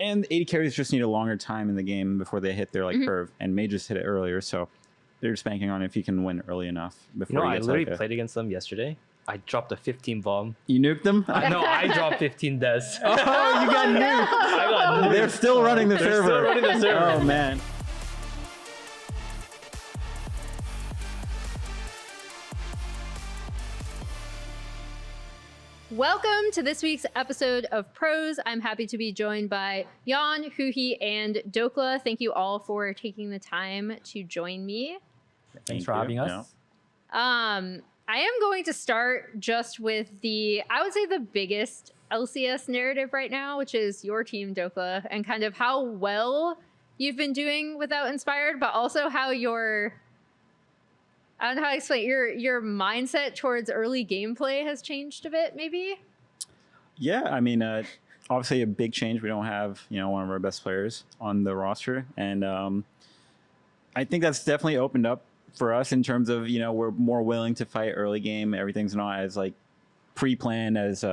And 80 carries just need a longer time in the game before they hit their curve, and mages hit it earlier, so they're just banking on if you can win early enough before I literally played against them yesterday. I dropped a 15 bomb. You nuked them? No, I dropped 15 des. Oh, you got nuked. I got nuked. They're still running the server. Still running the server. Oh, man. Welcome to this week's episode of Pros. I'm happy to be joined by Yeon, Huhi, and Dhokla. Thank you all for taking the time to join me. Thanks for having us. I am going to start just with I would say the biggest LCS narrative right now, which is your team, Dhokla, and kind of how well you've been doing without Inspired, but also how I don't know how to explain your mindset towards early gameplay has changed a bit, maybe? Yeah, I mean, obviously a big change. We don't have, one of our best players on the roster. And I think that's definitely opened up for us in terms of, we're more willing to fight early game. Everything's not as pre-planned as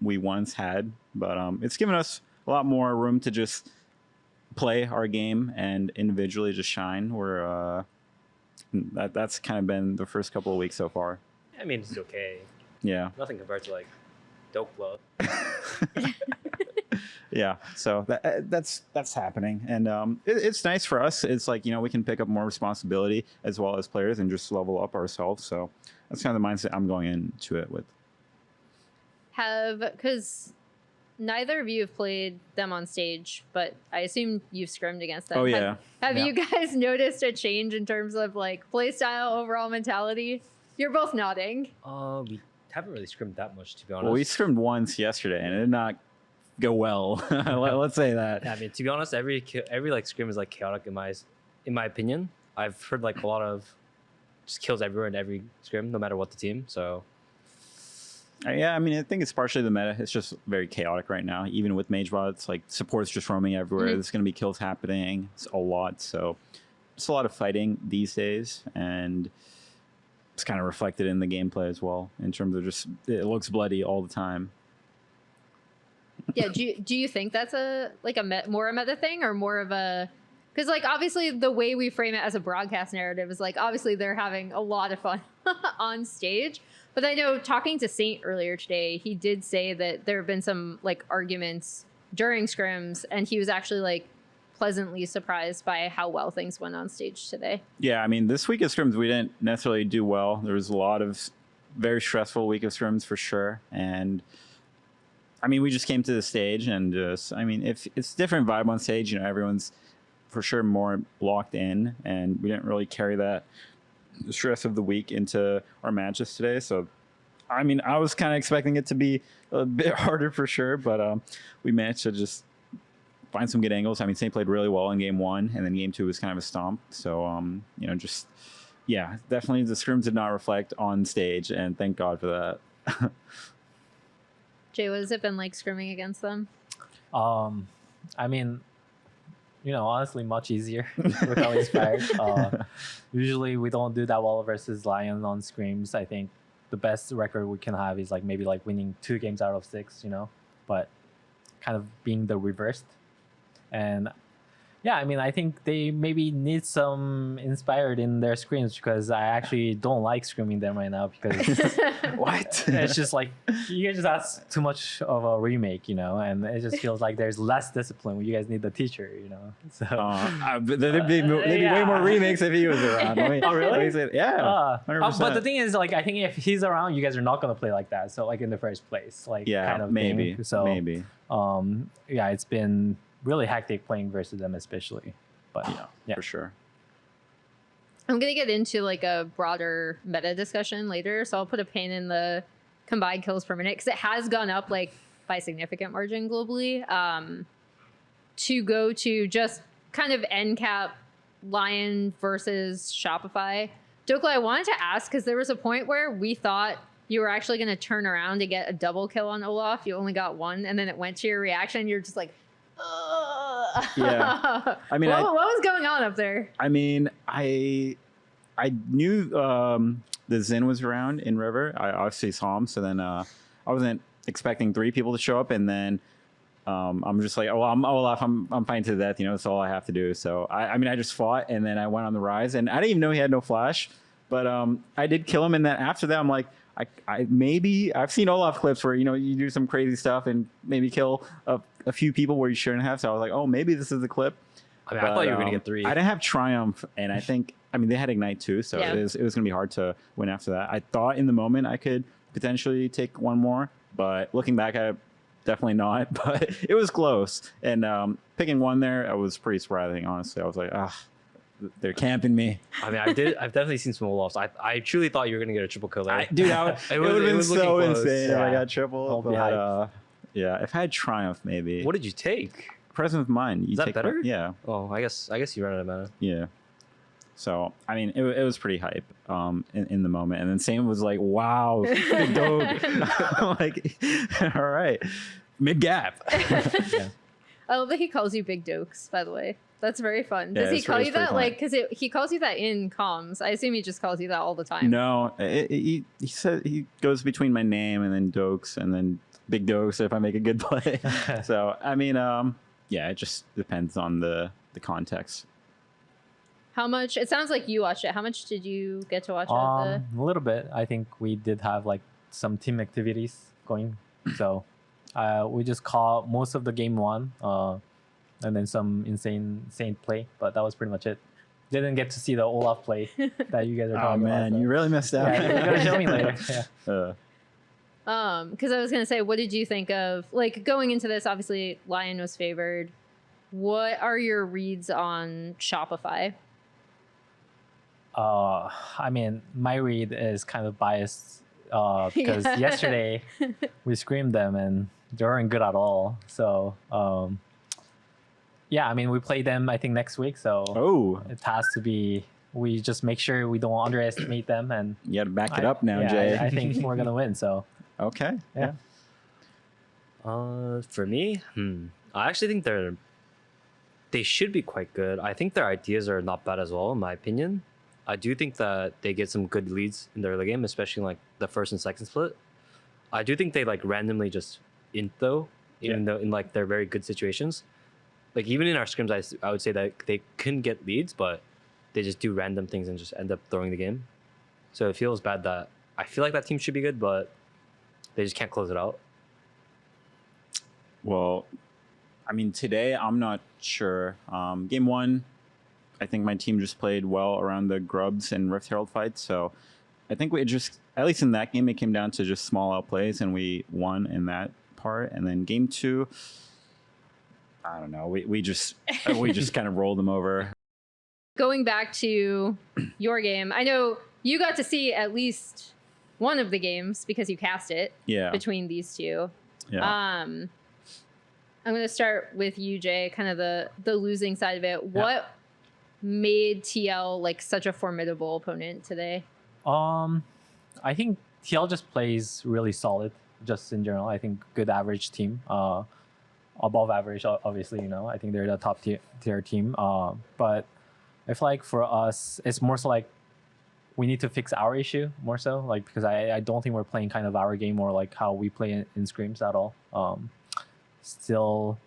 we once had. But it's given us a lot more room to just play our game and individually just shine. That's kind of been the first couple of weeks so far. I mean, it's okay. Yeah. Nothing compared to Dhokla. Yeah, so that's happening, and it's nice for us. It's we can pick up more responsibility as well as players and just level up ourselves. So that's kind of the mindset I'm going into it with. Because neither of you have played them on stage, but I assume you've scrimmed against them. Oh yeah. Have you guys noticed a change in terms of play style, overall mentality? You're both nodding. We haven't really scrimmed that much, to be honest. Well, we scrimmed once yesterday, and it did not go well. Let's say that. Yeah, I mean, to be honest, every scrim is chaotic in my opinion. I've heard a lot of just kills everywhere in every scrim, no matter what the team. So yeah, I mean, I think it's partially the meta. It's just very chaotic right now. Even with mage bots, support's just roaming everywhere. There's going to be kills happening. It's a lot. So it's a lot of fighting these days, and it's kind of reflected in the gameplay as well. In terms of just it looks bloody all the time. Yeah, do you think that's more a meta thing or more of a, because obviously the way we frame it as a broadcast narrative is obviously they're having a lot of fun on stage, but I know talking to Saint earlier today, he did say that there have been some arguments during scrims, and he was actually pleasantly surprised by how well things went on stage today. Yeah, I mean, this week of scrims we didn't necessarily do well. There was a lot of very stressful week of scrims for sure, and I mean, we just came to the stage and if it's a different vibe on stage, everyone's for sure more locked in, and we didn't really carry that stress of the week into our matches today. So, I mean, I was kind of expecting it to be a bit harder for sure, but we managed to just find some good angles. I mean, Saint played really well in game 1, and then game 2 was kind of a stomp. So, yeah, definitely the scrims did not reflect on stage, and thank God for that. Jay, what has it been like scrimming against them? I mean, honestly, much easier without Inspired. Usually we don't do that well versus Lyon on scrims. I think the best record we can have is maybe winning 2 games out of 6, but kind of being the reversed. And yeah, I mean, I think they maybe need some Inspired in their scrims, because I actually don't like scrimming them right now, because What? it's just you guys just ask too much of a remake, and it just feels like there's less discipline when you guys need the teacher, So there'd be way more remakes if he was around. Oh, really? Yeah. But the thing is, I think if he's around, you guys are not going to play like that. So in the first place, yeah, kind of maybe. thing. So maybe. Yeah, it's been really hectic playing versus them, especially. But yeah, for sure. I'm going to get into a broader meta discussion later, so I'll put a pin in the combined kills per minute, because it has gone up by a significant margin globally. To go to just kind of end cap Lyon versus Shopify. Dhokla, I wanted to ask, because there was a point where we thought you were actually going to turn around to get a double kill on Olaf. You only got 1, and then it went to your reaction. You're just yeah. I mean, what was going on up there? I mean, I knew the Zen was around in River. I obviously saw him, so then I wasn't expecting 3 people to show up, and then I'm just like, oh, I'm Olaf. I'm fighting to the death. That's all I have to do. So I mean, I just fought, and then I went on the rise, and I didn't even know he had no flash, but I did kill him. And then after that, I'm like, I maybe I've seen Olaf clips where you do some crazy stuff and maybe kill a few people where you shouldn't have. So I was like, oh, maybe this is the clip. I mean, I thought you were gonna get 3. I didn't have Triumph, and I think they had Ignite too, so it was gonna be hard to win after that. I thought in the moment I could potentially take one more, but looking back, I definitely not. But it was close, and picking one there, I was pretty surprising. Honestly, I was like, they're camping me. I mean, I've definitely seen some Olafs. I truly thought you were gonna get a triple kill there. Dude, it would have been so insane if I got triple. But, yeah, if I had Triumph, maybe. What did you take? Present of Mind. Is that better? Yeah. Oh, I guess you ran out of mana. Yeah. So I mean, it was pretty hype in the moment, and then Sam was like, "Wow, big dog!" I'm like, "All right, mid gap." I love that he calls you Big Dokes. By the way, that's very fun. Does he call you that? Like, because he calls you that in comms. I assume he just calls you that all the time. No, he said he goes between my name and then Dokes and then Big Dokes if I make a good play. So I mean, yeah, it just depends on the context. How much? It sounds like you watched it. How much did you get to watch it? A little bit. I think we did have like some team activities going, so we just caught most of the game 1, and then some insane play. But that was pretty much it. Didn't get to see the Olaf play that you guys are talking about. Oh man, you really missed out. Yeah, you're gonna show me later. Yeah. Because I was gonna say, what did you think of like going into this? Obviously, Lyon was favored. What are your reads on Shopify? I mean, my read is kind of biased because yesterday we screamed them and they weren't good at all. So yeah, I mean, we play them I think next week. So it has to be. We just make sure we don't underestimate them, and you got to back it up now, Jay. I think we're gonna win. So okay, yeah. For me, I actually think they should be quite good. I think their ideas are not bad as well, in my opinion. I do think that they get some good leads in their early game, especially like the first and second split. I do think they like randomly just int though, even though in like their very good situations. Like even in our scrims, I would say that they can get leads, but they just do random things and just end up throwing the game. So it feels bad that I feel like that team should be good, but they just can't close it out. Well, I mean, today I'm not sure. Game 1, I think my team just played well around the Grubs and Rift Herald fights. So I think we just, at least in that game, it came down to just small outplays and we won in that part. And then game 2, I don't know. We just kind of rolled them over. Going back to your game, I know you got to see at least one of the games because you cast it between these two. Yeah. I'm going to start with you, Jay, kind of the losing side of it. What made TL like such a formidable opponent today? I think TL just plays really solid, just in general. I think good average team. Above average, obviously, I think they're the top tier team. But I feel like for us, it's more so like we need to fix our issue more so, like because I don't think we're playing kind of our game or like how we play in scrims at all. Still,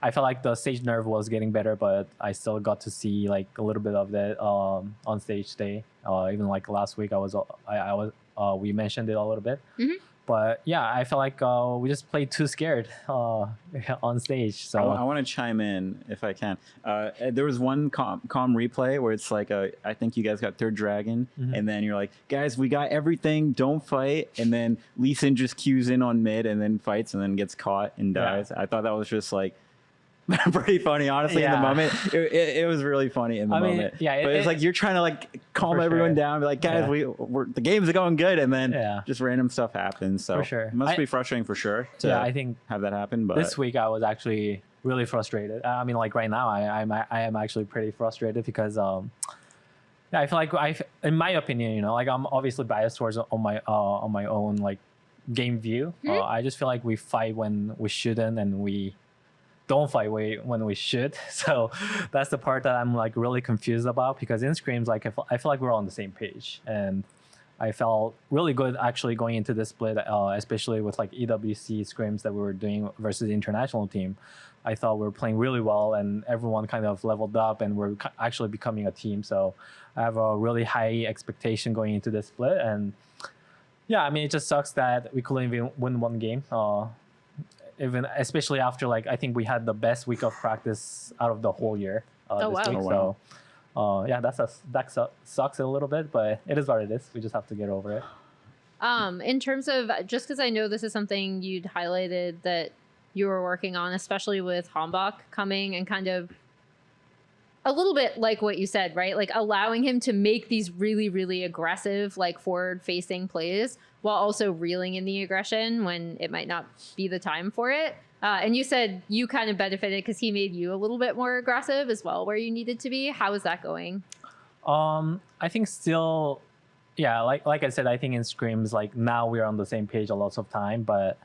I felt like the stage nerve was getting better, but I still got to see like a little bit of that on stage today. Even like last week, we mentioned it a little bit. Mm-hmm. But yeah, I felt like we just played too scared on stage. So I want to chime in if I can. There was one calm replay where it's like, I think you guys got third dragon, and then you're like, guys, we got everything, don't fight. And then Lee Sin just queues in on mid and then fights and then gets caught and dies. I thought that was just like pretty funny, honestly, in the moment. It was really funny in the moment. Yeah, but it's like you're trying to like calm everyone down, be like, guys, we're the game's going good, and then just random stuff happens. So it must be frustrating for sure to I think have that happen. But this week I was actually really frustrated. I mean, like right now I am actually pretty frustrated because I feel like in my opinion, like I'm obviously biased towards on my own like game view. I just feel like we fight when we shouldn't, and we don't fight when we should. So that's the part that I'm like really confused about, because in scrims, like I feel like we're on the same page, and I felt really good actually going into this split, especially with like EWC scrims that we were doing versus the international team. I thought we were playing really well, and everyone kind of leveled up, and we're actually becoming a team. So I have a really high expectation going into this split. And yeah, I mean, it just sucks that we couldn't even win one game. Even especially after like I think we had the best week of practice out of the whole year this week. Oh, wow. So yeah, that sucks a little bit, but it is what it is. We just have to get over it. In terms of, just because I know this is something you'd highlighted that you were working on, especially with Hambach coming and kind of a little bit like what you said, right? Like allowing him to make these really, really aggressive, like forward-facing plays while also reeling in the aggression when it might not be the time for it. And you said you kind of benefited because he made you a little bit more aggressive as well where you needed to be. How is that going? I think still, yeah, like I said, I think in scrims, like now we're on the same page a lot of time, but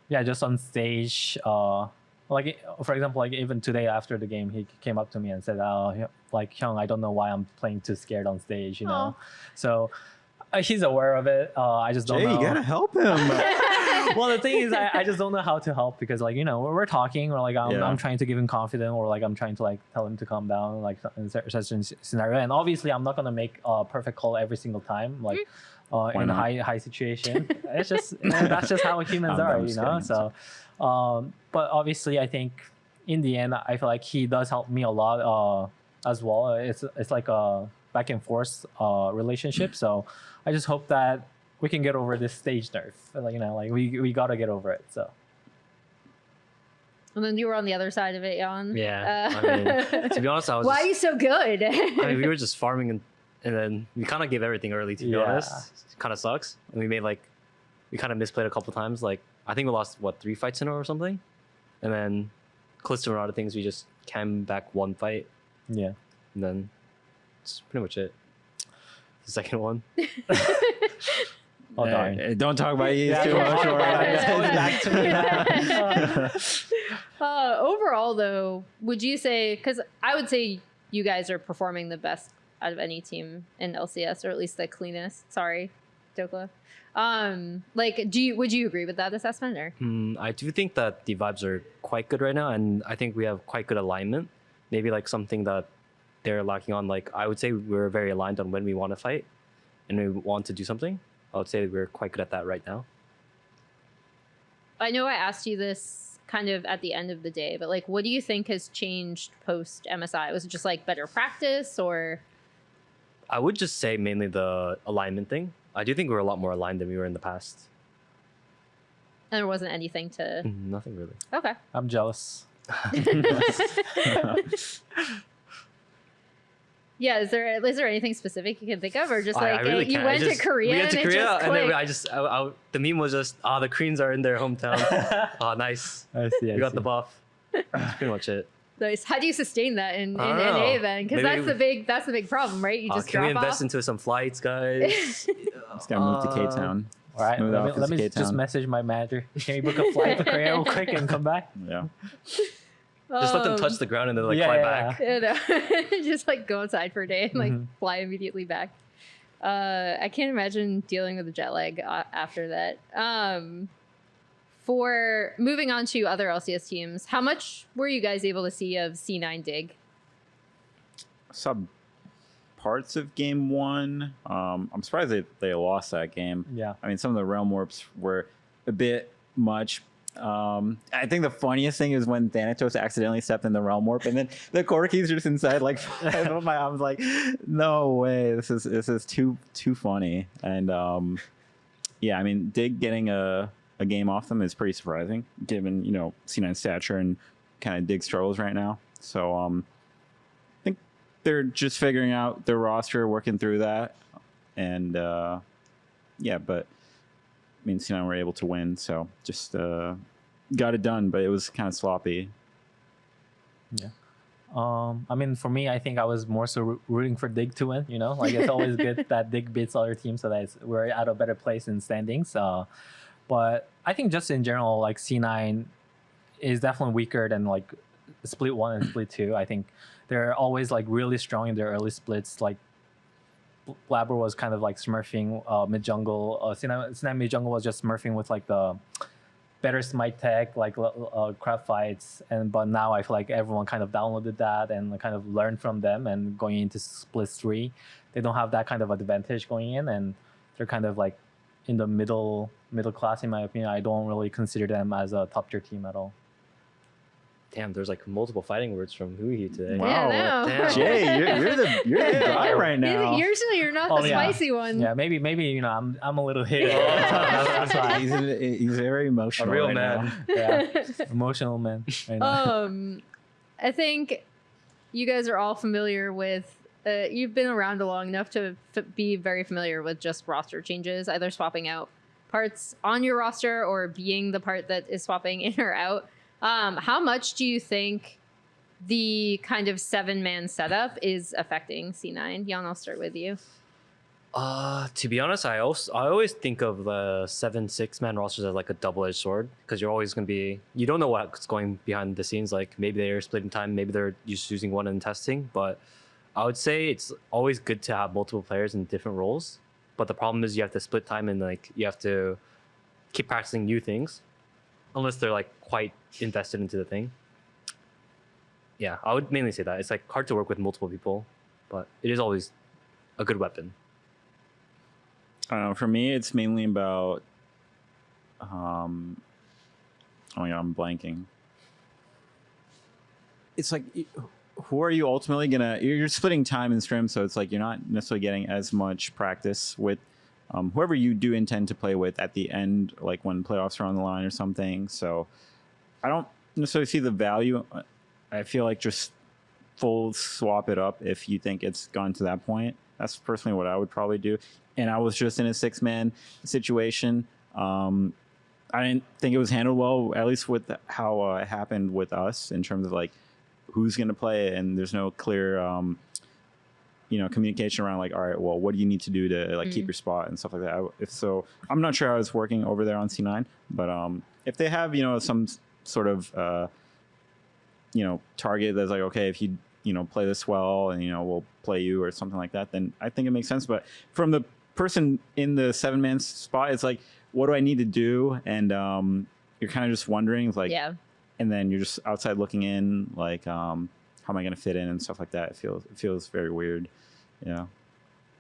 yeah, just on stage, like for example, like even today after the game, he came up to me and said, like Hyung, I don't know why I'm playing too scared on stage, you know? So he's aware of it. I just don't know. You gotta help him. Well, the thing is, I just don't know how to help because, like, you know, we're talking, or like I'm trying to give him confidence, or like I'm trying to like tell him to calm down, like in such a scenario. And obviously, I'm not gonna make a perfect call every single time, like in a high situation. It's just that's just how humans are, you know. So, but obviously, I think in the end, I feel like he does help me a lot as well. It's like a back and forth relationship. So I just hope that we can get over this stage nerf. Like, you know, like we gotta get over it. So. And then you were on the other side of it, Yeon. Yeah. I mean, to be honest, I was. Why are you so good? I mean, we were just farming, and then we kind of gave everything early. To be honest, it kind of sucks. And we kind of misplayed a couple times. Like I think we lost 3 fights in a row or something, and then close to a lot of things, we just came back one fight. Yeah. And then that's pretty much it. The second one. Oh, darn. Don't talk about you too much. Back to me now. Overall, though, would you say, because I would say you guys are performing the best out of any team in LCS, or at least the cleanest. Sorry, Dhokla. Like, would you agree with that assessment? Or I do think that the vibes are quite good right now, and I think we have quite good alignment. Maybe like something that they're lacking on. Like I would say we're very aligned on when we want to fight and we want to do something. I would say we're quite good at that right now. I know I asked you this kind of at the end of the day, but like, what do you think has changed post MSI? Was it just like better practice, or? I would just say mainly the alignment thing. I do think we're a lot more aligned than we were in the past. And there wasn't anything to. Nothing really. Okay. I'm jealous. Yeah, is there anything specific you can think of, or just like I really you can't. went to Korea? We went to and Korea, it just and then clicked? the meme was just, the Koreans are in their hometown. Nice. I see. We got the buff. That's pretty much it. Nice. How do you sustain that in I don't NA know. then? Because that's the big problem, right? You just Can we drop invest off. into some flights, guys? Just gotta move to K-Town. All right, Move let office me to just K-Town. message my manager. Can you book a flight to Korea real quick and come back? Yeah. Just let them touch the ground and then fly back. You know, just like go outside for a day and like fly immediately back. I can't imagine dealing with the jet lag after that. For moving on to other LCS teams, how much were you guys able to see of C9 Dig? Saw parts of game 1. I'm surprised they lost that game. Yeah. I mean, some of the realm warps were a bit much. I think the funniest thing is when Thanatos accidentally stepped in the realm warp, and then the Corki's are just inside. Like, I was like, no way, this is too funny. And yeah, I mean, Dig getting a game off them is pretty surprising, given C9 stature and kind of Dig struggles right now. So I think they're just figuring out their roster, working through that, and yeah, but. I mean, C9 were able to win, so just got it done, but it was kind of sloppy. Yeah. I mean, for me, I think I was more so rooting for Dig to win. Like it's always good that Dig beats other teams, so that we're at a better place in standings. But I think just in general, like C9 is definitely weaker than like Split 1 and Split 2. I think they're always like really strong in their early splits, like Blabber was kind of like smurfing mid jungle. C9 mid jungle was just smurfing with like the better smite tech, like craft fights. But now I feel like everyone kind of downloaded that and kind of learned from them. And going into Split 3, they don't have that kind of advantage going in, and they're kind of like in the middle class in my opinion. I don't really consider them as a top tier team at all. Damn, there's like multiple fighting words from Huhi today. Wow, Yeah, I know. Damn. Jay, you're the guy right now. Usually you're not the spicy one. Yeah, maybe I'm a little hit. That's why he's very emotional. A real right man. now. Yeah, emotional man. Right now. I think you guys are all familiar with. You've been around long enough to be very familiar with just roster changes, either swapping out parts on your roster or being the part that is swapping in or out. How much do you think the kind of 7-man setup is affecting C9? Yeon, I'll start with you. To be honest, I always think of the 7-6-man rosters as like a double-edged sword, because you're always going to be, you don't know what's going behind the scenes. Like maybe they're splitting time, maybe they're just using one in testing. But I would say it's always good to have multiple players in different roles. But the problem is you have to split time and like you have to keep practicing new things, unless they're like quite invested into the thing. Yeah, I would mainly say that it's like hard to work with multiple people, but it is always a good weapon. I don't know. For me, it's mainly about. Oh my god, I'm blanking. It's like, who are you ultimately gonna? You're splitting time in scrim, so it's like you're not necessarily getting as much practice with whoever you do intend to play with at the end, like when playoffs are on the line or something. So I don't necessarily see the value. I feel like just full swap it up if you think it's gone to that point. That's personally what I would probably do. And I was just in a 6-man situation. I didn't think it was handled well, at least with how it happened with us in terms of like who's going to play, and there's no clear, communication around like, all right, well, what do you need to do to like keep your spot and stuff like that. If so, I'm not sure how it's working over there on C9, but if they have some sort of target that's like, okay, if you play this well and we'll play you or something like that, then I think it makes sense. But from the person in the 7-man spot, it's like, what do I need to do? And you're kind of just wondering, like, Yeah. And then you're just outside looking in, like, how am I going to fit in and stuff like that. It feels very weird. Yeah.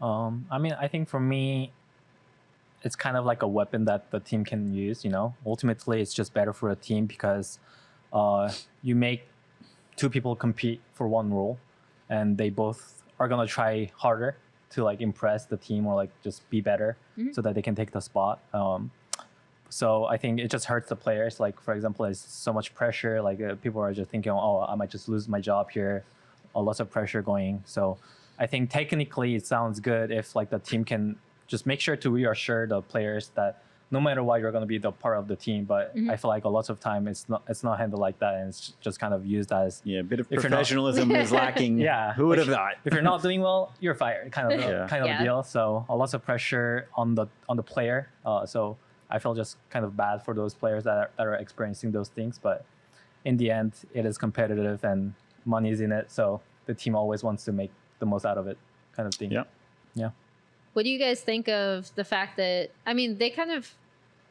I mean, I think for me, it's kind of like a weapon that the team can use. Ultimately, it's just better for a team because you make 2 people compete for one role, and they both are gonna try harder to like impress the team or like just be better so that they can take the spot. So I think it just hurts the players. Like, for example, there's so much pressure. Like people are just thinking, oh, I might just lose my job here. Lots of pressure going. So I think technically it sounds good if like the team can just make sure to reassure the players that no matter what, you're going to be the part of the team. But I feel like a lot of time it's not handled like that, and it's just kind of used as a bit of professionalism is lacking. Yeah, who would have thought? If you're not doing well, you're fired, kind of a deal. So a lot of pressure on the player. So I feel just kind of bad for those players that are experiencing those things. But in the end, it is competitive and money's in it. So the team always wants to make the most out of it, kind of thing. Yeah. What do you guys think of the fact that, I mean, they kind of,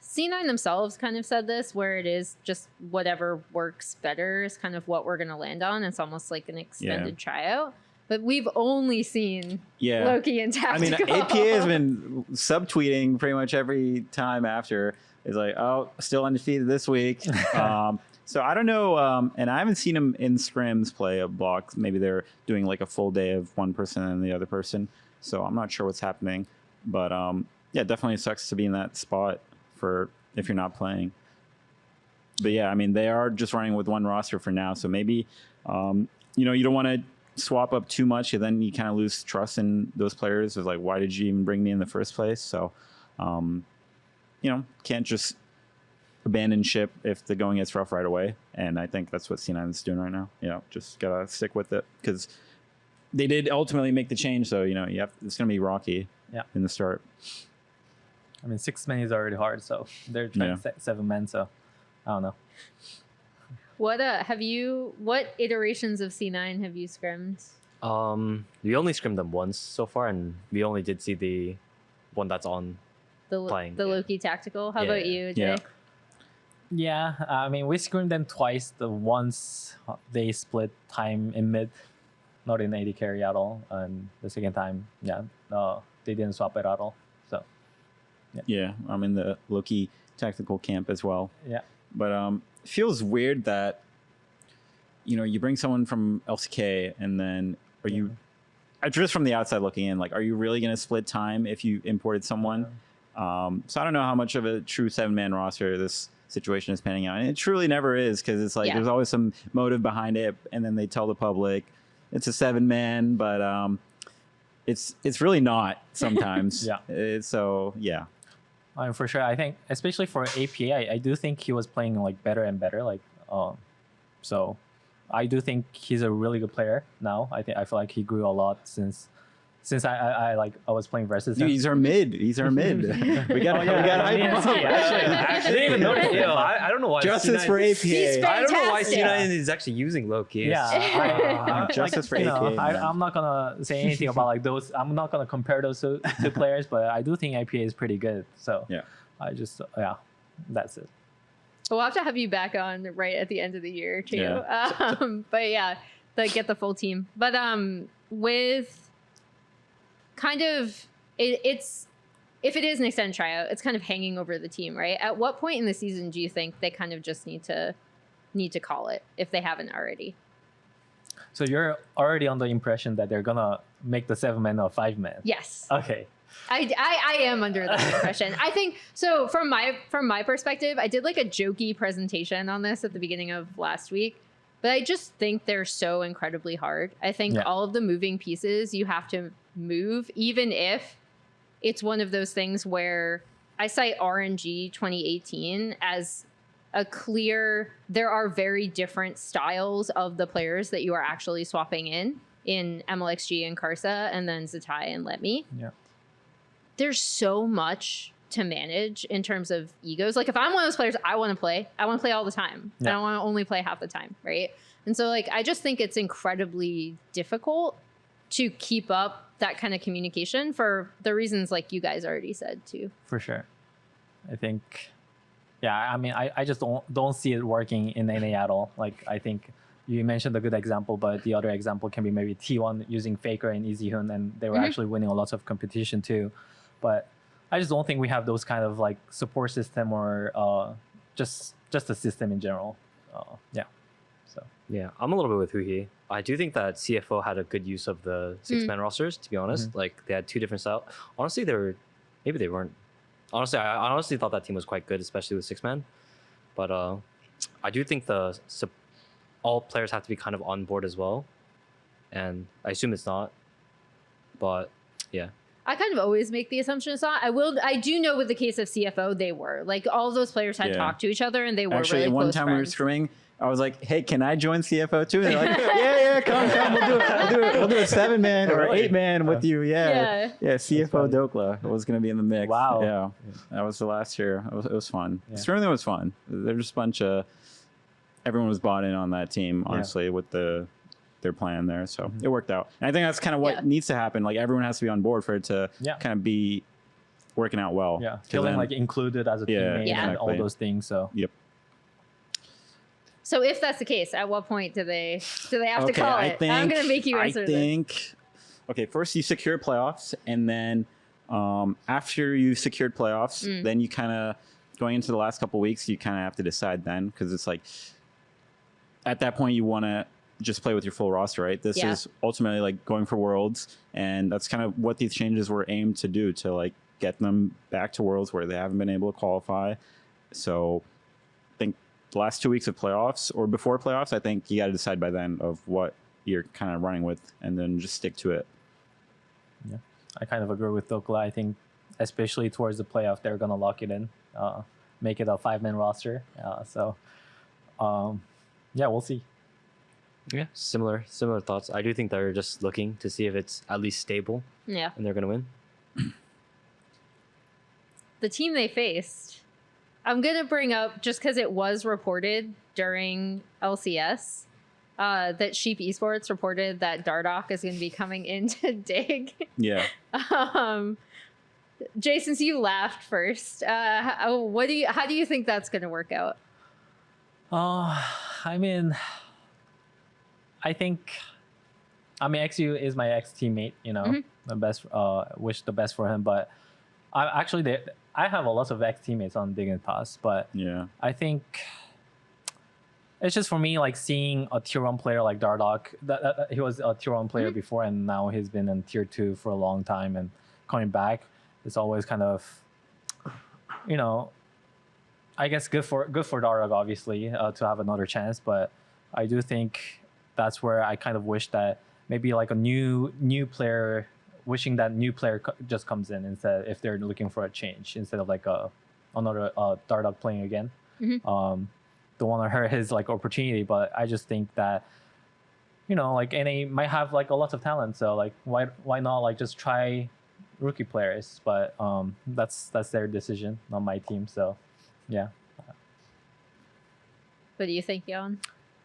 C9 themselves kind of said this, where it is just whatever works better is kind of what we're going to land on. It's almost like an extended tryout. But we've only seen Loki and Tactical. I mean, APA has been subtweeting pretty much every time after. It's like, oh, still undefeated this week. So I don't know. And I haven't seen them in scrims play a block. Maybe they're doing like a full day of one person and the other person. So I'm not sure what's happening. But yeah, definitely sucks to be in that spot for if you're not playing. But yeah, I mean, they are just running with one roster for now. So maybe, you don't want to swap up too much, and then you kind of lose trust in those players. It's like, why did you even bring me in the first place? So, can't just abandon ship if the going gets rough right away. And I think that's what C9 is doing right now. Just gotta stick with it because they did ultimately make the change. So it's gonna be rocky in the start. I mean, 6 men is already hard, so they're trying 7 men. So I don't know. What iterations of C9 have you scrimmed? We only scrimmed them once so far, and we only did see the one that's on playing. The Loki tactical. How about you, Jay? Yeah. Yeah, I mean, we scrimmed them twice. The once they split time in mid, not in AD carry at all, and the second time, they didn't swap it at all. So Yeah, I'm in the Loki tactical camp as well. yeah, But it feels weird that you bring someone from LCK and then are you just from the outside looking in, like, are you really going to split time if you imported someone? So I don't know how much of a true 7-man roster this situation is panning out, and it truly never is, because it's like there's always some motive behind it, and then they tell the public it's a 7-man, but it's really not sometimes. So yeah. For sure. I think, especially for APA, I do think he was playing like better and better. Like, so I do think he's a really good player now. I feel like he grew a lot since I was playing versus him. Dude, he's our mid. We got we got hype him up. I didn't even notice. I don't know why. Justice for APA. I don't know why C9 is actually using Loki. Yeah, Justice for APA. I'm not gonna say anything about like those. I'm not gonna compare those two players, but I do think APA is pretty good. So yeah, that's it. We'll have to have you back on right at the end of the year too. Yeah. But yeah, get the full team. But with kind of it's if it is an extended tryout, it's kind of hanging over the team, right? At what point in the season do you think they kind of just need to call it if they haven't already? So you're already on the impression that they're gonna make the 7-man or 5-man. Yes. Okay. I am under that impression. I think so. From my perspective, I did like a jokey presentation on this at the beginning of last week, but I just think they're so incredibly hard. I think all of the moving pieces you have to move, even if it's one of those things where I cite RNG 2018 as a clear, there are very different styles of the players that you are actually swapping in MLXG and Karsa, and then Zatai and Let Me. Yeah. There's so much to manage in terms of egos. Like if I'm one of those players, I want to play all the time. I don't want to only play half the time, right? And so like I just think it's incredibly difficult to keep up that kind of communication for the reasons like you guys already said too. For sure. I think I mean I just don't see it working in NA at all. Like I think you mentioned a good example, but the other example can be maybe T1 using Faker and EasyHoon, and they were actually winning a lot of competition too. But I just don't think we have those kind of like support system or just a system in general. So yeah, I'm a little bit with Huhi. I do think that CFO had a good use of the 6-man rosters. To be honest, like they had two different styles. Honestly, maybe they weren't. Honestly, I honestly thought that team was quite good, especially with 6-man. But I do think all players have to be kind of on board as well, and I assume it's not. But yeah. I kind of always make the assumption it's not. I do know with the case of CFO, they were like all of those players had talked to each other and they were actually really one close time friends. we were scrimming. I was like, "Hey, can I join CFO too?" And they're like, "Yeah, come, we'll do a 7-man or 8-man with you." Yeah. CFO Dhokla was going to be in the mix. Wow. Yeah, that was the last year. It was fun. Scrimming was fun. There's just a bunch of everyone was bought in on that team. Honestly, with their plan there, so it worked out. And I think that's kind of what needs to happen. Like everyone has to be on board for it to kind of be working out well. Yeah, feeling like included as a teammate and all those things. So yep. So if that's the case, at what point do they have to call it? I'm going to make you answer this. Okay, first you secure playoffs, and then after you secured playoffs, then you kind of going into the last couple weeks, you kind of have to decide then, because it's like at that point you want to just play with your full roster, right? This is ultimately like going for Worlds, and that's kind of what these changes were aimed to do, to like get them back to Worlds where they haven't been able to qualify. So I think the last 2 weeks of playoffs or before playoffs, I think you got to decide by then of what you're kind of running with, and then just stick to it. Yeah, I kind of agree with Dhokla. I think especially towards the playoff, they're going to lock it in, make it a 5-man roster. We'll see. Yeah, similar thoughts. I do think they're just looking to see if it's at least stable. Yeah. And they're going to win. The team they faced, I'm going to bring up, just because it was reported during LCS, that Sheep Esports reported that Dardoch is going to be coming into Dig. Yeah. Jay, since you laughed first, how do you think that's going to work out? I mean, XU is my ex teammate. You know, the best. Wish the best for him. But I have a lot of ex teammates on Dignitas, but Yeah. I think it's just for me, like seeing a tier 1 player like Dardoch. That he was a tier 1 player before, and now he's been in tier 2 for a long time, and coming back, it's always kind of, you know, I guess good for Dardoch, obviously, to have another chance. But I do think that's where I kind of wish that maybe like a new player, wishing that new player just comes in instead, if they're looking for a change, instead of like another Dardoch playing again. Don't want to hurt his like opportunity, but I just think that, you know, like NA might have like a lot of talent, so like why not like just try rookie players? But that's their decision, not my team. So yeah. What do you think, Yeon?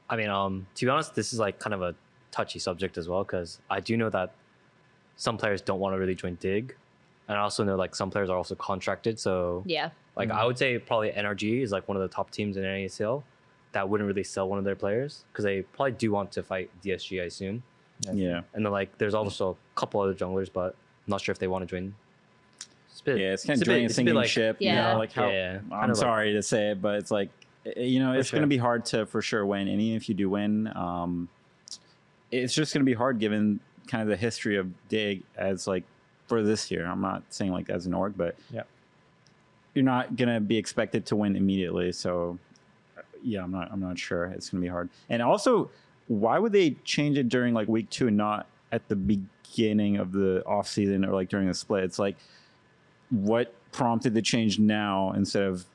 I mean, to be honest, this is like kind of a touchy subject as well, because I do know that some players don't want to really join Dig, and I also know like some players are also contracted. So Yeah. like I would say probably NRG is like one of the top teams in NASL that wouldn't really sell one of their players, because they probably do want to fight DSG, I assume. Yeah. And then like there's also a couple other junglers, but I'm not sure if they want to join. Yeah, it's kind of joining a sinking ship. Yeah. You know, like how Yeah, kind I'm of sorry to say it, but it's like, you know, it's sure. going to be hard to for sure win. And even if you do win, it's just going to be hard given kind of the history of Dig as like for this year. I'm not saying like as an org, but Yeah. you're not going to be expected to win immediately. So yeah, I'm not sure. It's going to be hard. And also, why would they change it during like week 2 and not at the beginning of the off season or like during the split? It's like, what prompted the change now instead of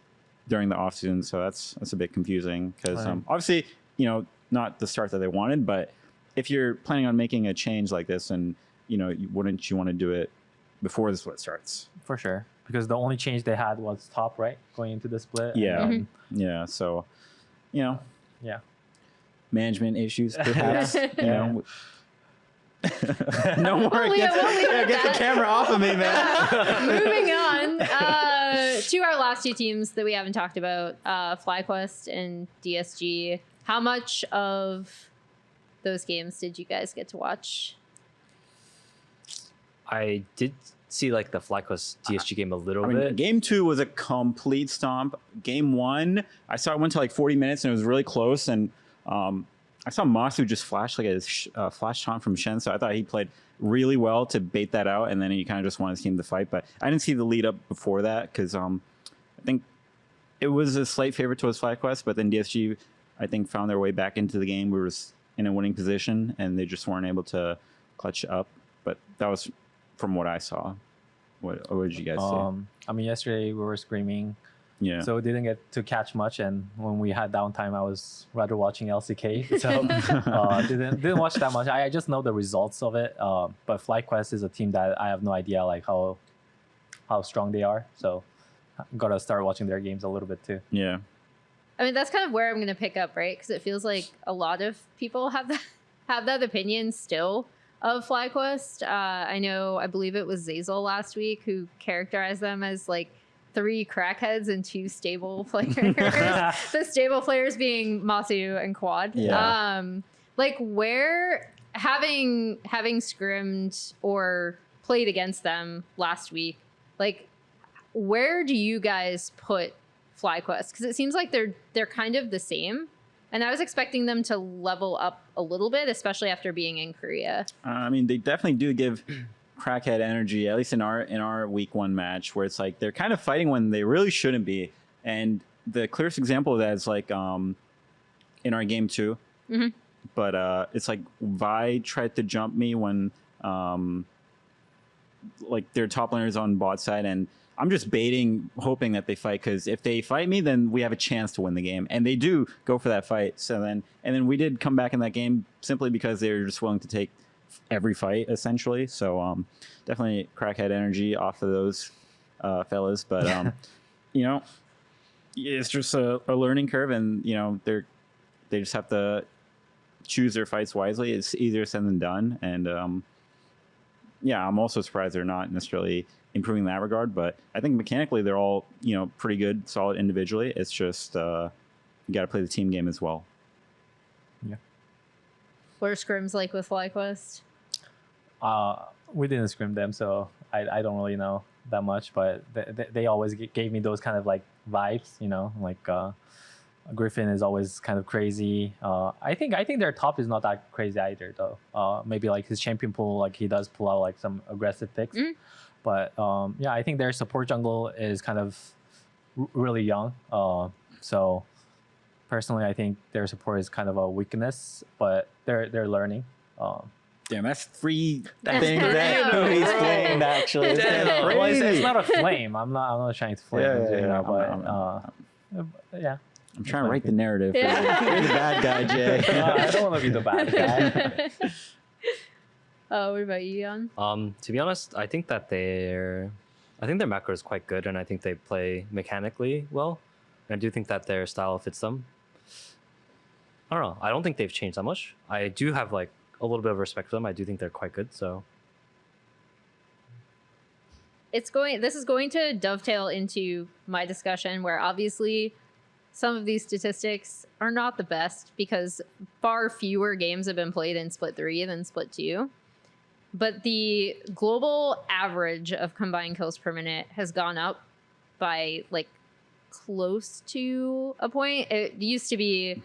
during the off season? So that's a bit confusing, because Right. obviously, you know, not the start that they wanted, but if you're planning on making a change like this, and you know, wouldn't you want to do it before the split starts? For sure, because the only change they had was top, right, going into the split. Yeah. And Yeah. So, you know, yeah. management issues perhaps. You know. No more. We'll leave it at Get the that. camera off of me, man. Moving on to our last two teams that we haven't talked about, Flyquest and DSG. How much of those games did you guys get to watch? I did see like the Flyquest DSG game a little bit. Game 2 was a complete stomp. Game 1, I saw it went to like 40 minutes and it was really close. And I saw Masu just flash like a flash taunt from Shen, so I thought he played really well to bait that out, and then he kind of just wanted his team to fight. But I didn't see the lead up before that, because I think it was a slight favorite towards Flyquest, but then DSG, I think, found their way back into the game. We were in a winning position, and they just weren't able to clutch up. But that was from what I saw. What did you guys see? I mean, yesterday we were screaming, Yeah. so didn't get to catch much. And when we had downtime, I was rather watching LCK, so didn't watch that much. I just know the results of it. But Flyquest is a team that I have no idea like how strong they are. So gotta start watching their games a little bit too. Yeah. I mean, that's kind of where I'm going to pick up, right? Because it feels like a lot of people have that opinion still of Flyquest. I believe it was Zazel last week who characterized them as like 3 crackheads and 2 stable players. The stable players being Masu and Quad. Yeah. Like where having scrimmed or played against them last week, like where do you guys put Flyquest? Because it seems like they're kind of the same. And I was expecting them to level up a little bit, especially after being in Korea. I mean, they definitely do give crackhead energy, at least in our week 1 match, where it's like they're kind of fighting when they really shouldn't be. And the clearest example of that is like in our game 2. Mm-hmm. But it's like Vi tried to jump me when like their top laner is on bot side, and I'm just baiting, hoping that they fight, because if they fight me, then we have a chance to win the game. And they do go for that fight. So then we did come back in that game simply because they were just willing to take every fight, essentially. So definitely crackhead energy off of those fellas. But, you know, it's just a learning curve, and, you know, they just have to choose their fights wisely, it's easier said than done. And yeah, I'm also surprised they're not necessarily improving in that regard. But I think mechanically they're all, pretty good, solid individually. It's just you got to play the team game as well. Yeah. What are scrims like with Flyquest? We didn't scrim them, so I don't really know that much. But they always gave me those kind of like vibes, like Griffin is always kind of crazy. I think their top is not that crazy either, though. Maybe like his champion pool, like he does pull out like some aggressive picks. But yeah, I think their support jungle is kind of really young. So personally, I think their support is kind of a weakness, but they're learning. Damn, that's 3 things that he's flamed, actually. Well, it's not a flame. I'm not trying to flame. Yeah. I'm trying to write the narrative. Yeah. You're the bad guy, Jay. I don't want to be the bad guy. Oh, what about you, Yeon? To be honest, I think their macro is quite good, and I think they play mechanically well. And I do think that their style fits them. I don't know. I don't think they've changed that much. I do have like a little bit of respect for them. I do think they're quite good. So this is going to dovetail into my discussion, where obviously some of these statistics are not the best because far fewer games have been played in Split 3 than Split 2. But the global average of combined kills per minute has gone up by like close to a point. It used to be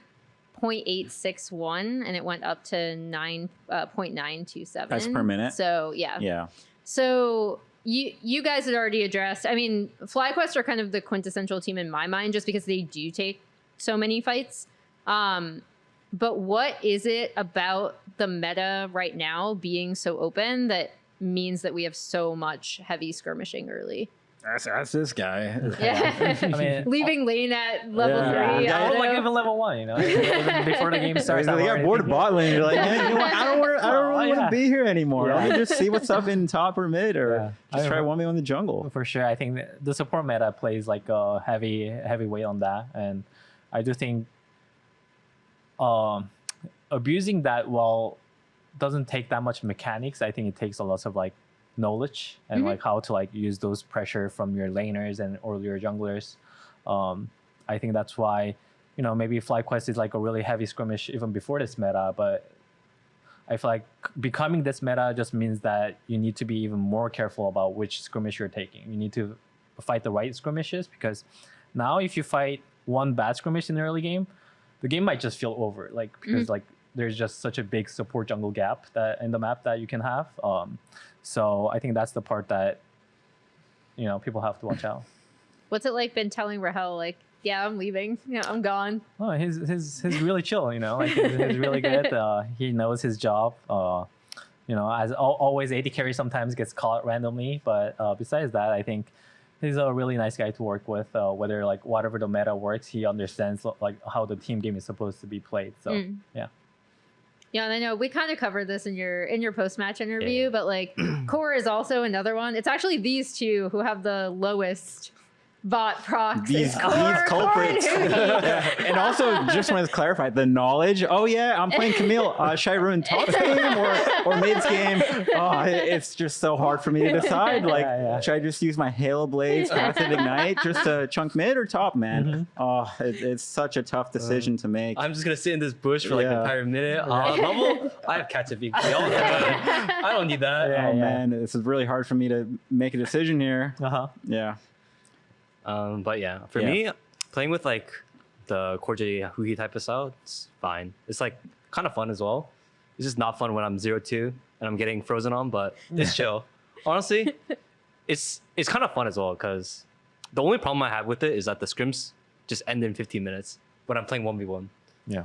0.861 and it went up to 0.927. That's per minute. So yeah. Yeah. So you guys had already addressed. I mean, Flyquest are kind of the quintessential team in my mind, just because they do take so many fights. But what is it about the meta right now being so open that means that we have so much heavy skirmishing early? That's this guy. Yeah. I mean, leaving lane at level 3. Yeah, auto. like even level 1, even before the game starts. They got bored of bot lane. You're like, man, you know what? I don't really want to be here anymore. Yeah. Let me just see what's up in top or mid, or just try 1v1 in the jungle. For sure, I think the support meta plays like a heavy weight on that, and I do think abusing that doesn't take that much mechanics. I think it takes a lot of like knowledge and like how to like use those pressure from your laners and or your junglers. I think that's why maybe Flyquest is like a really heavy skirmish even before this meta, but I feel like becoming this meta just means that you need to be even more careful about which skirmish you're taking. You need to fight the right skirmishes, because now if you fight one bad skirmish in the early game, the game might just feel over, like because like there's just such a big support jungle gap that in the map that you can have. So I think that's the part that people have to watch out. What's it like been telling Rahel, like, yeah, I'm leaving, I'm gone? Oh, he's really chill, like he's really good. He knows his job. As always, AD carry sometimes gets caught randomly, but besides that, I think he's a really nice guy to work with. Whether like whatever the meta works, he understands like how the team game is supposed to be played. So yeah. Yeah, and I know we kind of covered this in your post-match interview, but like Core is also another one. It's actually these two who have the lowest bot procs. These culprits. And also, just wanted to clarify the knowledge. Oh yeah, I'm playing Camille. Should I ruin top game or mid's game? Oh, it's just so hard for me to decide. Like, should I just use my Halo Blades, Acid Ignite, just to chunk mid or top, man? Oh, it's such a tough decision to make. I'm just gonna sit in this bush for like an entire minute. Level, I have catch-up EQ. I don't need that. Man, this is really hard for me to make a decision here. Yeah. But yeah, for me, playing with like the Corji Huhi type of style, it's fine. It's like kind of fun as well. It's just not fun when I'm 0-2 and I'm getting frozen on, but it's chill. Honestly, it's kind of fun as well, because the only problem I have with it is that the scrims just end in 15 minutes when I'm playing 1v1. Yeah.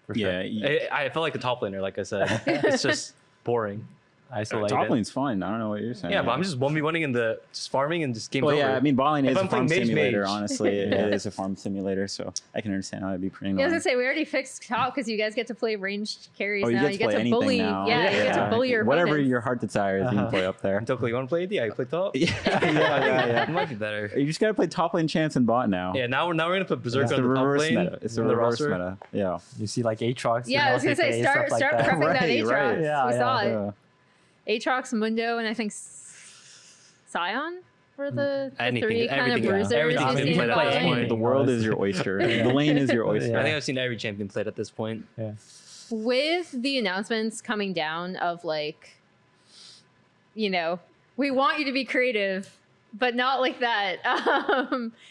For sure. I feel like the top laner, like I said. It's just boring. isolated. Top lane's fun. I don't know what you're saying. Yeah, but I'm just 1v1ing in the just farming and just game's Well, over. yeah, I mean, bot lane If is a I'm farm playing mage, simulator. mage. Honestly, Yeah. it is a farm simulator, so I can understand how that'd be pretty Yeah, I was annoying. gonna say we already fixed top because you guys get to play ranged carries Oh, you now. get to play anything bully. now. Yeah, you get to bully your whatever opponents. your heart desires, you can play up there. Dhokla, you want to play AD? I play top. Yeah, yeah. It might be better. You just gotta play top lane chance and bot now. Yeah, now we're gonna put Berserker It's the on the top reverse lane. meta. It's the on the reverse roster. meta. Yeah. You see like Aatrox. Yeah, I was gonna say start like that. prepping that Right, Aatrox. right. Yeah, we yeah. saw it. Yeah. Aatrox, Mundo, and I think Scion were the Anything- three kind of everything, yeah. bruisers Everything's you've been seen played in at bot this lane. point. The world is honestly. your oyster. Yeah. The lane is your oyster. I think I've seen every champion played at this point. Yeah. With the announcements coming down of like, you know, we want you to be creative, but not like that.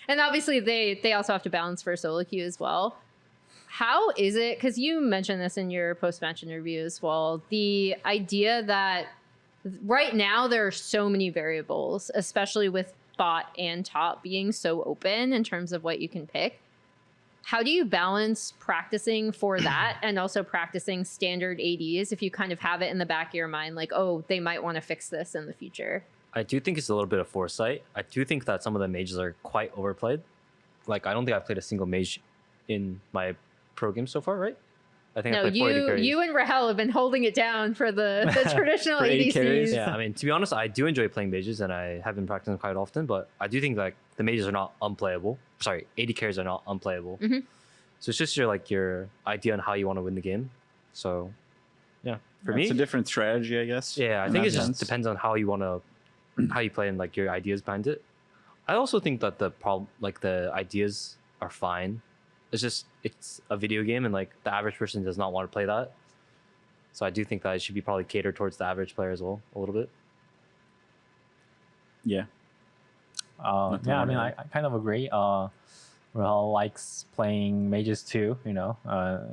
And obviously they also have to balance for solo queue as well. How is it? Because you mentioned this in your post-match interview as well. The idea that right now there are so many variables, especially with bot and top being so open in terms of what you can pick. How do you balance practicing for that and also practicing standard ADs if you kind of have it in the back of your mind, like, oh, they might want to fix this in the future? I do think it's a little bit of foresight. I do think that some of the mages are quite overplayed. Like, I don't think I've played a single mage in my pro game so far, right? I think I No, played 480 carries. you and Rahel have been holding it down for the traditional For 80 carries? ADCs. Yeah, I mean, to be honest, I do enjoy playing mages, and I have been practicing quite often. But I do think like the mages are not unplayable. Sorry, 80 carries are not unplayable. Mhm. So it's just your idea on how you want to win the game. So, yeah, for It's me, a different strategy, I guess. yeah, I in think that it just sense. depends on how you want to, how you play and like your ideas behind it. I also think that the problem, like the ideas are fine. It's a video game, and like the average person does not want to play that. So I do think that it should be probably catered towards the average player as well, a little bit. Yeah. Nothing Yeah, I wrong mean, with I kind of agree. Rahel likes playing mages too. You know,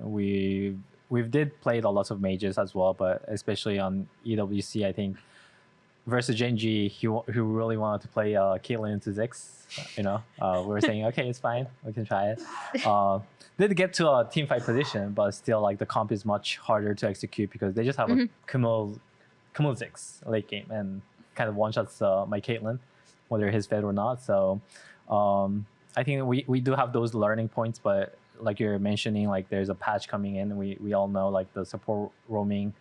we've did played a lot of mages as well, but especially on EWC, I think versus Genji, he really wanted to play Caitlyn into Ziggs. You know, we were saying, okay, it's fine, we can try it. Did get to a team fight position, but still, like the comp is much harder to execute because they just have a Kumo Ziggs late game and kind of one shots my Caitlyn, whether he's fed or not. So I think we do have those learning points, but like you're mentioning, like there's a patch coming in, and we all know like the support roaming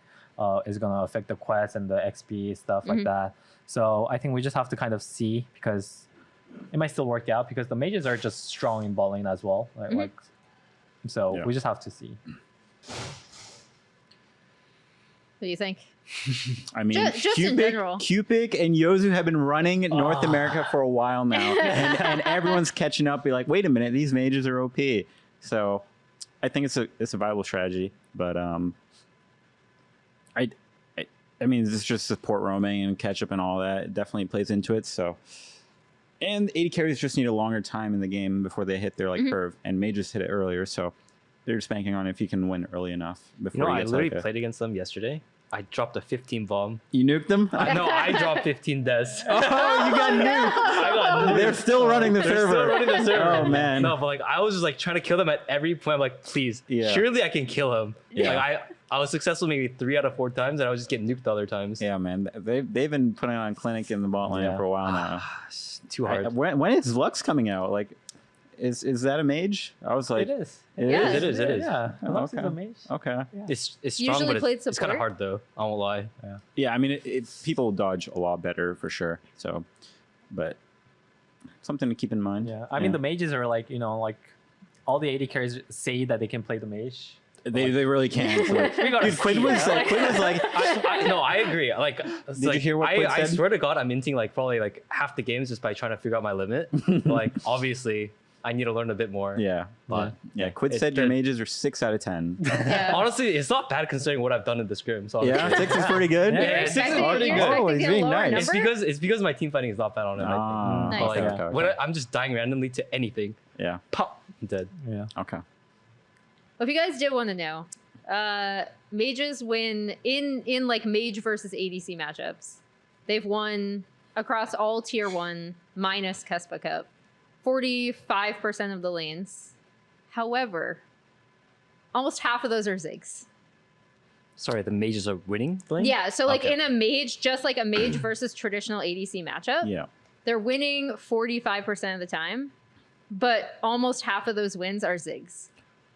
is gonna affect the quest and the XP stuff like that. So I think we just have to kind of see, because it might still work out because the mages are just strong in bot lane as well. Like so Yeah. we just have to see. What do you think? I mean, Just in general. Cupid and Yozu have been running North America for a while now, and everyone's catching up. Be like, wait a minute, these mages are OP. So, I think it's a viable strategy, but I mean, this is just support roaming and catch up and all that. It definitely plays into it. So, and 80 carries just need a longer time in the game before they hit their curve, and mages hit it earlier. So, they're just banking on if you can win early enough before You know, you I get to literally like played against them yesterday. I dropped a 15 bomb. You nuked them. No, I dropped 15 des. Oh, you got nuked. I got nuked. They're still running the They're server. still running the server. Oh man. No, but like I was just like trying to kill them at every point. I'm like, please, Yeah. surely I can kill him. Yeah. Like I was successful maybe 3 out of 4 times, and I was just getting nuked the other times. Yeah, man. They've been putting on clinic in the bot lane Yeah. for a while now. It's too hard. When is Lux coming out? Like, is that a mage? I was like, It is. Yeah. It is. Yeah, Oh, Lux is okay. a mage. Okay. It's strong, Usually but played it's kind support. of hard though. I won't lie. Yeah, I mean, people dodge a lot better for sure. So, but something to keep in mind. Yeah, I mean the mages are like, you know, like all the 80 carries say that they can play the mage. They really can't. So, like, We gotta dude, Quinn see, was man. like, No, I agree. Like, it's you like, hear what Quinn I said? swear to God, I'm minting like probably like half the games just by trying to figure out my limit. But, like, obviously, I need to learn a bit more. yeah, But yeah. Quinn It's said your the- mages are 6 out of 10. Yeah. honestly, it's not bad considering what I've done in the scrims. Yeah, honestly. 6 is pretty good. Yeah, Yeah, 6 is Expecting- pretty you're good. expecting Oh, to he's get a being lower nice. number? It's because my team fighting is not bad on it. Ah, Nice. But, like, okay, okay. when I'm just dying randomly to anything, Yeah. pop, I'm dead. Yeah. Okay. Well, if you guys did want to know, mages win in like mage versus ADC matchups. They've won across all tier 1 minus Kespa Cup, 45% of the lanes. However, almost half of those are Ziggs. Sorry, the mages are winning the lane? Yeah, so like Okay. in a mage, just like a mage versus traditional ADC matchup, Yeah. they're winning 45% of the time, but almost half of those wins are Ziggs.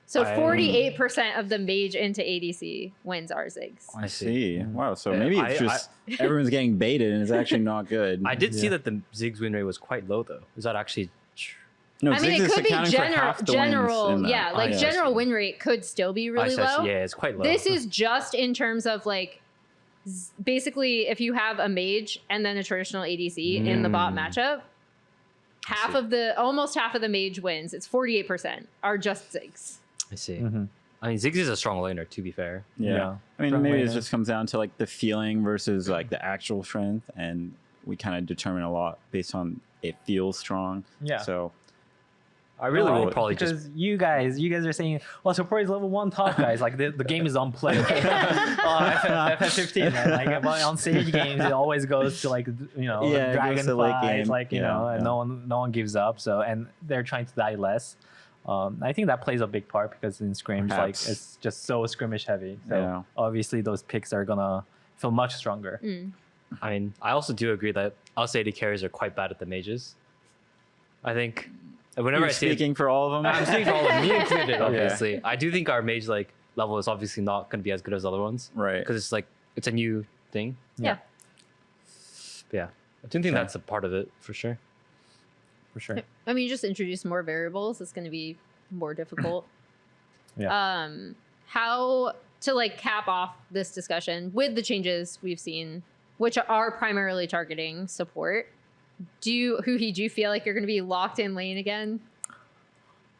So 48% of the mage into ADC wins are Ziggs. I see. Wow. So Yeah, maybe it's just everyone's getting baited and it's actually not good. I did see that the Ziggs win rate was quite low, though. Is that actually true? No, I mean, Ziggs it is could be accounting for half the wins general, in that. yeah, like I see. general win rate could still be really I see. low. Yeah, it's quite low. This is just in terms of like, basically, if you have a mage and then a traditional ADC in the bot matchup, almost half of the mage wins. It's 48% are just Ziggs. I see. I mean, Ziggs is a strong laner, to be fair. Yeah. I mean, Strong maybe it laner. just comes down to like the feeling versus like the actual strength, and we kind of determine a lot based on it feels strong. Yeah. So I really Well, will probably because just. you guys are saying, well, support is level 1 top, guys. Like the game is unplayable. FF15, man. Like on Sage games, it always goes to like Yeah, it goes dragon to late fights, game. like you Yeah, know, and yeah. no one gives up. So and they're trying to die less. I think that plays a big part because in scrims, like Perhaps. it's just so skirmish heavy. So Yeah. obviously those picks are gonna feel much stronger. I mean, I also do agree that us AD carries are quite bad at the mages. I think whenever you're I see it, speaking for all of them. I'm speaking for all of them, me included, obviously. I do think our mage like level is obviously not going to be as good as other ones, Right. because it's like it's a new thing. Yeah. But yeah, I do think that's a part of it for sure. For sure. I mean, you just introduce more variables. It's going to be more difficult. Yeah. How to like cap off this discussion with the changes we've seen, which are primarily targeting support. Huhi, do you feel like you're going to be locked in lane again?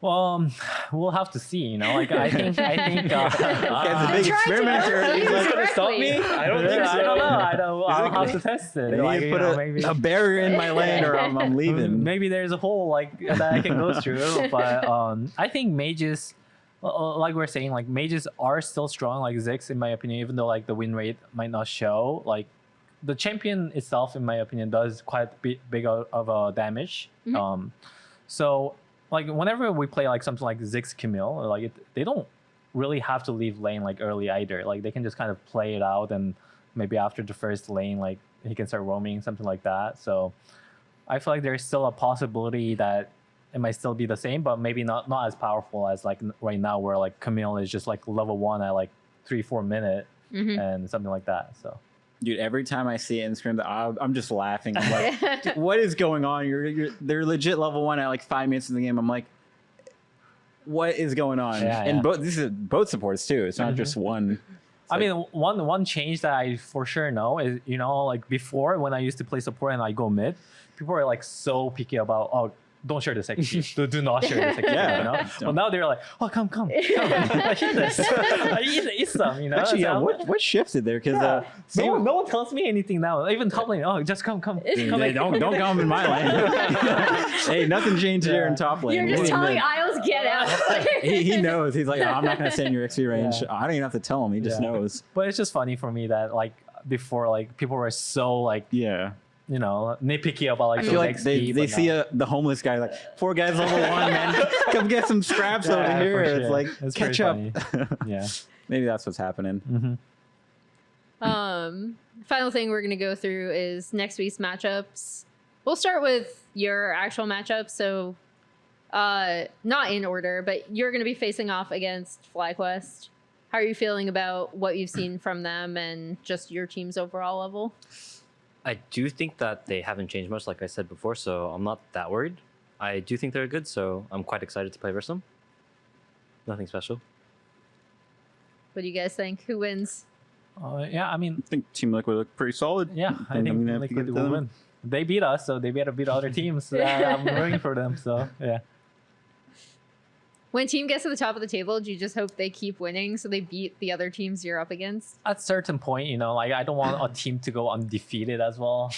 Well, we'll have to see. You know, like I think. Guy's a big Try to experimenter. use He's like, it correctly. I don't think so. I don't know. I'll have to test it. "You Like, need to you put know, maybe a barrier in my lane or I'm leaving. maybe there's a hole like that I can go through. But I think mages, like we're saying, like mages are still strong. Like Ziggs, in my opinion, even though like the win rate might not show, like the champion itself, in my opinion, does quite big of a damage. So like whenever we play like something like Ziggs Camille, like they don't really have to leave lane like early either. Like they can just kind of play it out, and maybe after the first lane, like he can start roaming, something like that. So I feel like there's still a possibility that it might still be the same, but maybe not as powerful as like right now, where like Camille is just like level 1 at like 3-4 minute and something like that. So. Dude, every time I see it in scrim, I'm just laughing. I'm like, "Dude, what is going on? They're legit level 1 at like 5 minutes in the game. I'm like, what is going on? Yeah, and yeah. these are both supports too. It's not just one. It's I like- mean, one change that I for sure know is, you know, like before when I used to play support and I go mid, people are like so picky about, oh, don't share this XP. do not share this XP. Yeah. You know? But now they're like, oh, come. I eat this. I eat some, you know? Actually, yeah. So- What shifted there? Because no one tells me anything now. Even top lane, oh, just come. don't come in my lane. Hey, nothing changed here in top lane. You're just Maybe telling mid. Isles, get out. he knows. He's like, "Oh, I'm not going to stay in your XP range. Yeah. I don't even have to tell him. He just Yeah. knows. But it's just funny for me that like before, like people were so like, Yeah. you know, nitpicky about like I those feel like XP, they but see now- the homeless guy like, 4 guys level 1, man. Come get some scraps Yeah, over here. for It's sure. like, It's catch pretty up. funny. Yeah. Maybe that's what's happening. Final thing we're going to go through is next week's matchups. We'll start with your actual matchups. So, not in order, but you're going to be facing off against Flyquest. How are you feeling about what you've seen from them and just your team's overall level? I do think that they haven't changed much, like I said before, so I'm not that worried. I do think they're good, so I'm quite excited to play versus them. Nothing special. What do you guys think? Who wins? Yeah, I mean, I think Team Liquid looked pretty solid. yeah, I I'm think gonna have to Liquid give it to will them. win. They beat us, so they better beat other teams. I'm rooting for them. So yeah. When team gets to the top of the table, do you just hope they keep winning so they beat the other teams you're up against? At a certain point, you know, like I don't want a team to go undefeated as well.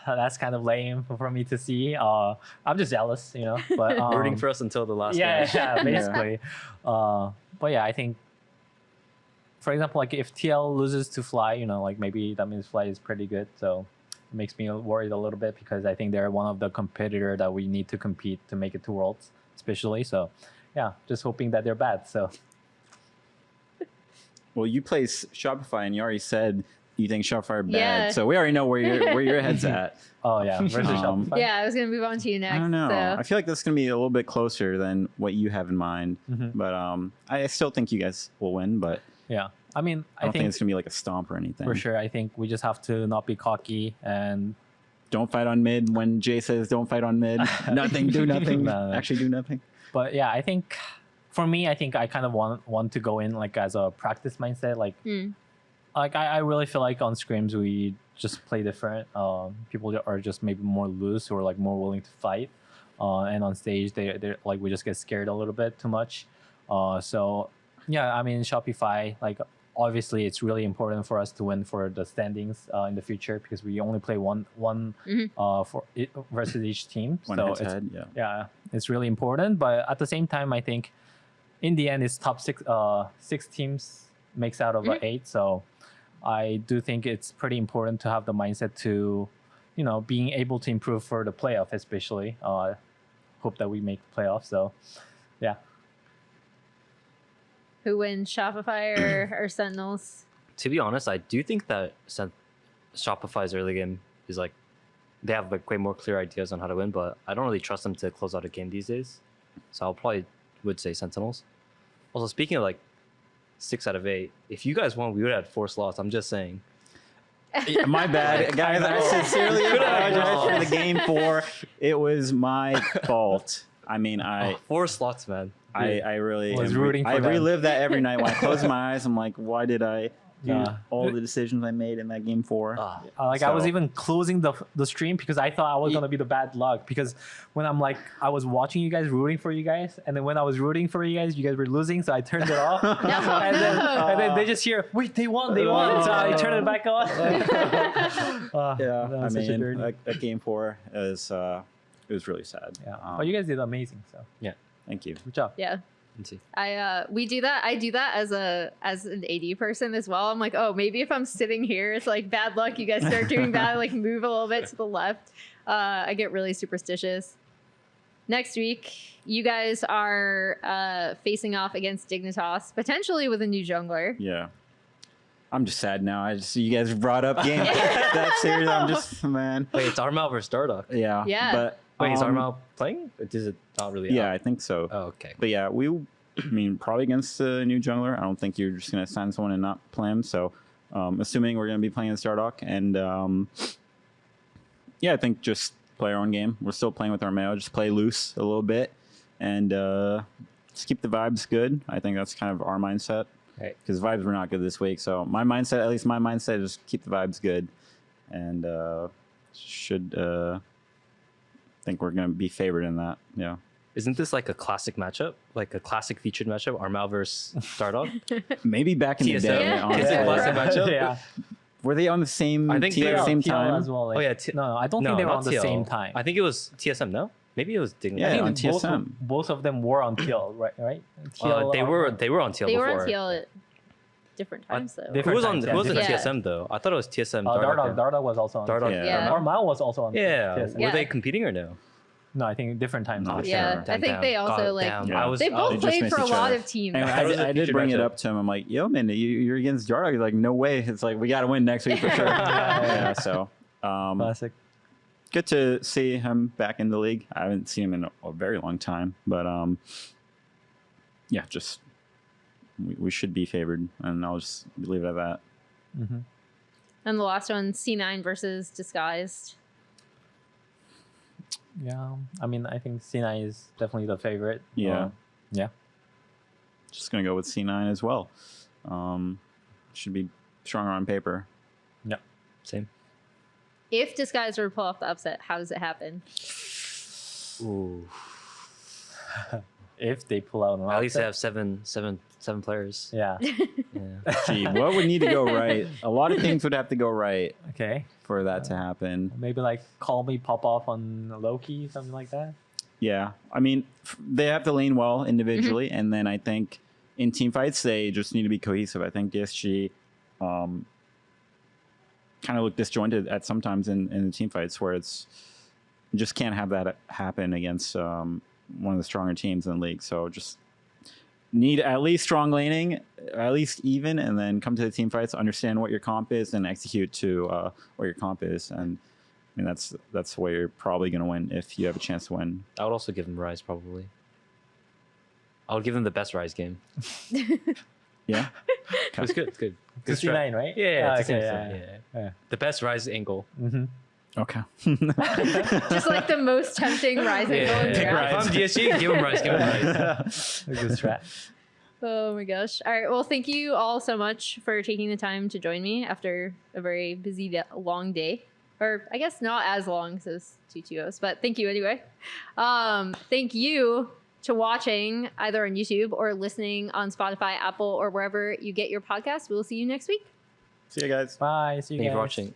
That's kind of lame for me to see. I'm just jealous, you know. But Rooting for us until the last yeah, match. yeah, basically. But yeah, I think, for example, like if TL loses to Fly, you know, like maybe that means Fly is pretty good. So it makes me worried a little bit because I think they're one of the competitor that we need to compete to make it to Worlds, especially. So yeah, just hoping that they're bad. So Well, you play Shopify, and you already said you think Shopify are bad, Yeah. so we already know where your head's at. Oh yeah, versus Shopify. Yeah, I was gonna move on to you next. I don't know. So. I feel like this is gonna be a little bit closer than what you have in mind, but I still think you guys will win. But Yeah. I mean, I I don't think think it's gonna be like a stomp or anything. for sure. I think we just have to not be cocky and Don't fight on mid when Jay says don't fight on mid. Nothing, do nothing. No. Actually, do nothing. But yeah, I think for me, I think I kind of want to go in like as a practice mindset. Like, I really feel like on scrims we just play different. People are just maybe more loose or like more willing to fight. And on stage, they're like we just get scared a little bit too much. So yeah, I mean Shopify, like obviously it's really important for us to win for the standings in the future because we only play one for it versus each team. One So head-to-head, it's, yeah. yeah, it's really important. But at the same time, I think in the end, it's top six teams makes out of 8. So I do think it's pretty important to have the mindset to, being able to improve for the playoff, especially. Hope that we make the playoff. So, yeah. Who wins, Shopify or Sentinels? To be honest, I do think that Shopify's early game is like they have like way more clear ideas on how to win, but I don't really trust them to close out a game these days. So I'll probably would say Sentinels. Also, speaking of like 6 out of 8, if you guys won, we would have had 4 slots. I'm just saying. Yeah, my bad, guys. I sincerely apologize for the game 4. It was my fault. I mean, 4 slots, man. I really was rooting for I them. relive that every night when I close my eyes. I'm like, why did I do Yeah. all the decisions I made in that game 4? I was So- even closing the stream because I thought I was gonna be the bad luck. Because when I was watching you guys, rooting for you guys, and then when I was rooting for you guys were losing, so I turned it off. and then they just hear, wait, they won, so I turned it back on. Yeah, that I was such a dirty- mean, that game 4 is it was really sad. Yeah, but you guys did amazing. So Thank you. good job. Yeah. Let's see. We do that. I do that as an AD person as well. I'm like, oh, maybe if I'm sitting here, it's like bad luck. You guys start doing that, like move a little bit to the left. I get really superstitious. Next week, you guys are facing off against Dignitas, potentially with a new jungler. Yeah. I'm just sad now. You guys brought up game that series. I'm just man. Wait, it's Armal versus Dardoch. Yeah. Yeah. But Wait, is Armal playing? Or is it not really? Yeah, out? I think so. Oh, okay. But yeah, I mean, probably against a new jungler. I don't think you're just going to sign someone and not play him. So, assuming we're going to be playing against Dardoch. And yeah, I think just play our own game. We're still playing with our Mayo. Just play loose a little bit and just keep the vibes good. I think that's kind of our mindset. Right. Because vibes were not good this week. So, my mindset is keep the vibes good. And think we're going to be favored in that. Yeah. Isn't this like a classic matchup? Like a classic featured matchup? Armal versus Dardoch? Maybe back in the TSM? day, Yeah. honestly. TSM classic matchup? Yeah. Were they on the same I think team they at the are same TL time? as well. Like, Oh, yeah, no, I don't think they were not on the TL. same time. I think it was TSM, no? Maybe it was Dignitas. Yeah, I on think TSM. both of them were on TL, right? TL, They were on TL They before. were on TL at different times, though. different Who was on? times, Who was in yeah. TSM though? I thought it was TSM. Dardoch was also on. Dardoch. TL. Yeah. Armal was also on. Yeah. TSM. Yeah. Were they competing or no? No, I think different times. No, for Yeah. sure. I think they also, like- Yeah. They They both just played missed for a each lot other. of teams. Anyway, That was a I did featured bring it matchup. up to him. I'm like, yo, man, you're against Dardoch. He's like, no way. It's like, we got to win next week for sure. Yeah, so Classic. good to see him back in the league. I haven't seen him in a very long time. But yeah, just we should be favored. And I'll just leave it at that. Mm-hmm. And the last one, C9 versus Disguised. Yeah, I mean, I think C9 is definitely the favorite. Yeah. Yeah. Just going to go with C9 as well. Should be stronger on paper. Yeah. Same. If Disguised were to pull off the upset, how does it happen? Ooh. If they pull out an At least they upset. have seven players. Yeah. Yeah. Gee, what would need to go right? A lot of things would have to go right Okay. for that to happen. Maybe like call me pop off on Loki, something like that. Yeah, I mean, they have to lane well individually, and then I think in team fights they just need to be cohesive. I think DSG kind of look disjointed at sometimes in the team fights where it's you just can't have that happen against one of the stronger teams in the league. So just need at least strong laning, at least even, and then come to the team fights, understand what your comp is, and execute to what your comp is. And I mean, that's the way you're probably going to win if you have a chance to win. I would also give him Rise probably. I would give him the best Rise game. Yeah, It was good. It's good. Good 69, right? Yeah, Okay, yeah. The best Rise angle. Mm-hmm. okay. Just like the most tempting rising Yeah, goal. Pick Yeah. Rise. If I'm DSG, give him Rise. Give him Rise. Good strat. Oh my gosh. All right. Well, thank you all so much for taking the time to join me after a very busy, long day. Or I guess not as long as those 2 2-0s, but thank you anyway. Thank you to watching either on YouTube or listening on Spotify, Apple, or wherever you get your podcast. We'll see you next week. See you guys. Bye. See you Thank you guys. for watching.